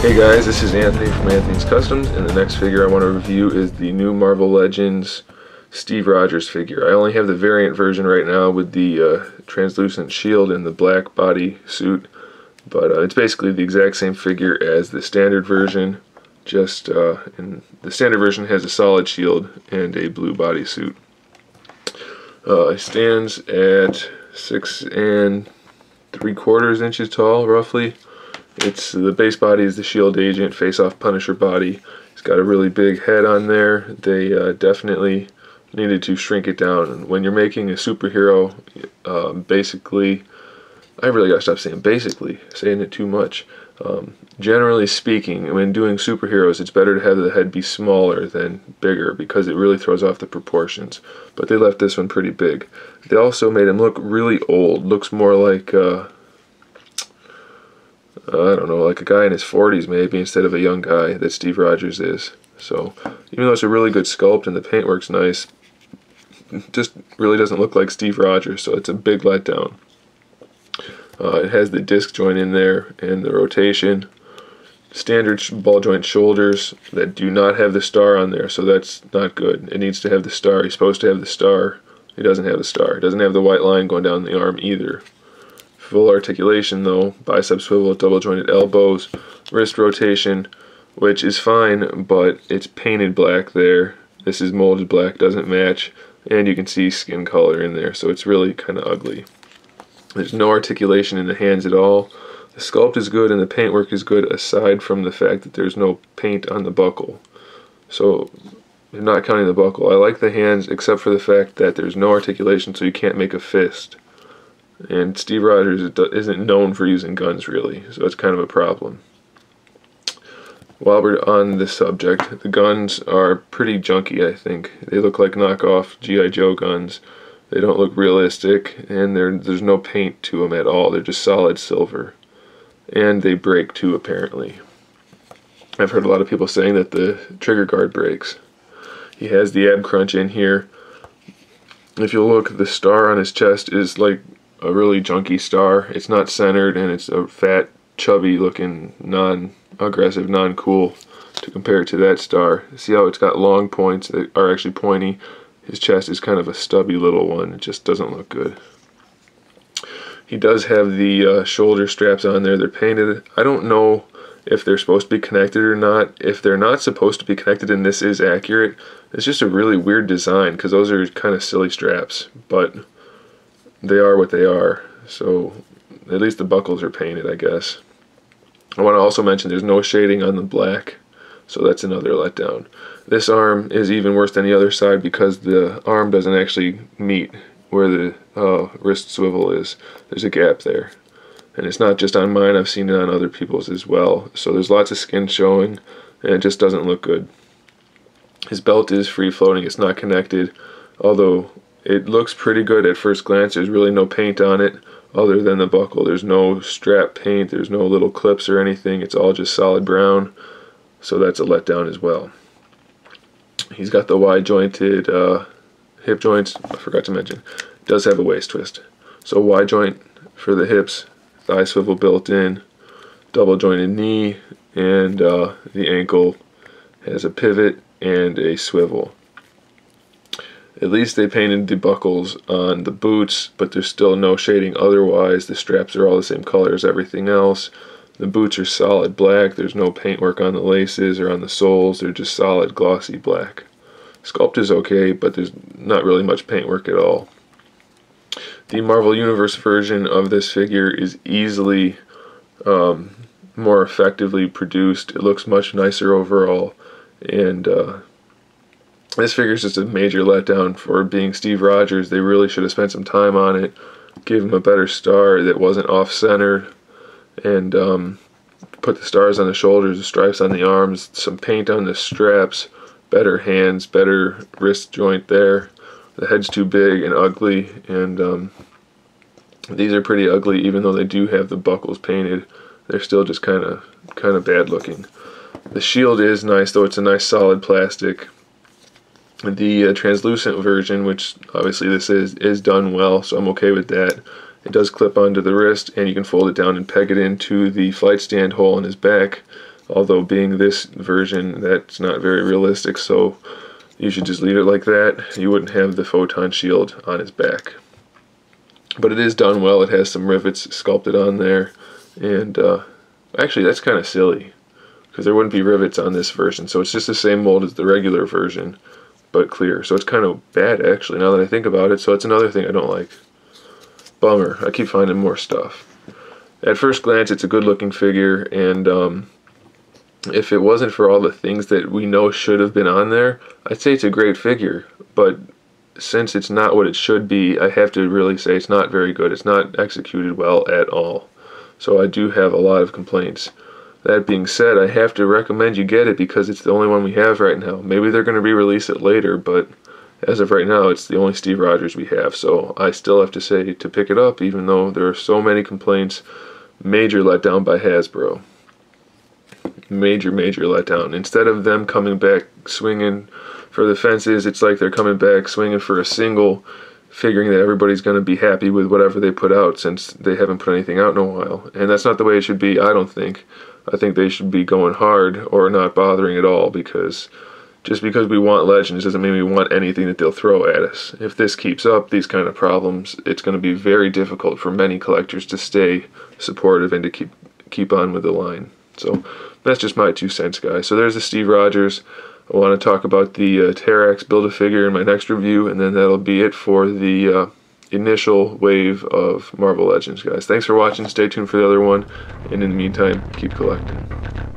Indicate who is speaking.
Speaker 1: Hey guys, this is Anthony from Anthony's Customs, and the next figure I want to review is the new Marvel Legends Steve Rogers figure. I only have the variant version right now with the translucent shield and the black body suit, but it's basically the exact same figure as the standard version, just and the standard version has a solid shield and a blue body suit. It stands at 6 3/4 inches tall, roughly. It's the base body is the Shield Agent face-off Punisher body. It's got a really big head on there. They definitely needed to shrink it down. When you're making a superhero, basically, I really gotta stop saying basically, saying it too much. Generally speaking, when doing superheroes, it's better to have the head be smaller than bigger because it really throws off the proportions. But they left this one pretty big. They also made him look really old. Looks more like I don't know, like a guy in his 40s maybe, instead of a young guy that Steve Rogers is. So, even though it's a really good sculpt and the paintwork's nice, it just really doesn't look like Steve Rogers, so it's a big letdown. It has the disc joint in there and the rotation. Standard ball joint shoulders that do not have the star on there, so that's not good. It needs to have the star. He's supposed to have the star. He doesn't have the star. It doesn't have the white line going down the arm either. Full articulation though, bicep swivel, double jointed elbows, wrist rotation, which is fine, but it's painted black there. This is molded black, doesn't match, and you can see skin color in there, so it's really kind of ugly. There's no articulation in the hands at all. The sculpt is good and the paintwork is good, aside from the fact that there's no paint on the buckle. So, not counting the buckle, I like the hands except for the fact that there's no articulation, so you can't make a fist. And Steve Rogers isn't known for using guns really, so it's kind of a problem. While we're on this subject, the guns are pretty junky, I think. They look like knockoff G.I. Joe guns. They don't look realistic, and there's no paint to them at all. They're just solid silver. And they break too, apparently. I've heard a lot of people saying that the trigger guard breaks. He has the ab crunch in here. If you look, the star on his chest is like a really junky star. It's not centered, and it's a fat, chubby looking, non-aggressive, non-cool to compare it to that star. See how it's got long points that are actually pointy? His chest is kind of a stubby little one. It just doesn't look good. He does have the shoulder straps on there. They're painted. I don't know if they're supposed to be connected or not. If they're not supposed to be connected and this is accurate, it's just a really weird design because those are kind of silly straps, but they are what they are, so at least the buckles are painted, I guess. I want to also mention there's no shading on the black, so that's another letdown. This arm is even worse than the other side because the arm doesn't actually meet where the wrist swivel is. There's a gap there. And it's not just on mine, I've seen it on other people's as well. So there's lots of skin showing, and it just doesn't look good. His belt is free floating, it's not connected, although it looks pretty good at first glance. There's really no paint on it other than the buckle. There's no strap paint, there's no little clips or anything. It's all just solid brown, so that's a letdown as well. He's got the wide jointed hip joints. I forgot to mention, it does have a waist twist. So wide joint for the hips, thigh swivel built in, double jointed knee, and the ankle has a pivot and a swivel. At least they painted the buckles on the boots, but there's still no shading otherwise. The straps are all the same color as everything else. The boots are solid black. There's no paintwork on the laces or on the soles. They're just solid glossy black. Sculpt is okay, but there's not really much paintwork at all. The Marvel Universe version of this figure is easily more effectively produced. It looks much nicer overall, and this figure is just a major letdown for being Steve Rogers. They really should have spent some time on it, gave him a better star that wasn't off-centered, and put the stars on the shoulders, the stripes on the arms, some paint on the straps, better hands, better wrist joint there. The head's too big and ugly, and these are pretty ugly even though they do have the buckles painted. They're still just kind of bad looking. The shield is nice though. It's a nice solid plastic. The translucent version, which obviously this is done well, so I'm okay with that. It does clip onto the wrist, and you can fold it down and peg it into the flight stand hole in his back. Although being this version, that's not very realistic, so you should just leave it like that. You wouldn't have the photon shield on his back. But it is done well. It has some rivets sculpted on there. And actually, that's kind of silly, because there wouldn't be rivets on this version. So it's just the same mold as the regular version, but clear. So it's kind of bad, actually, now that I think about it. So it's another thing I don't like. Bummer. I keep finding more stuff. At first glance, it's a good-looking figure, and if it wasn't for all the things that we know should have been on there, I'd say it's a great figure. But since it's not what it should be, I have to really say it's not very good. It's not executed well at all. So I do have a lot of complaints. That being said, I have to recommend you get it because it's the only one we have right now. Maybe they're going to re-release it later, but as of right now, it's the only Steve Rogers we have. So I still have to say to pick it up, even though there are so many complaints. Major letdown by Hasbro. Major letdown. Instead of them coming back swinging for the fences, it's like they're coming back swinging for a single, figuring that everybody's going to be happy with whatever they put out, since they haven't put anything out in a while. And that's not the way it should be, I don't think. I think they should be going hard or not bothering at all, because just because we want Legends doesn't mean we want anything that they'll throw at us. If this keeps up, these kind of problems, it's going to be very difficult for many collectors to stay supportive and to keep on with the line. So that's just my 2 cents, guys. So there's the Steve Rogers. I want to talk about the Terrax Build-A-Figure in my next review, and then that'll be it for the initial wave of Marvel Legends, guys. Thanks for watching. Stay tuned for the other one, and in the meantime, keep collecting.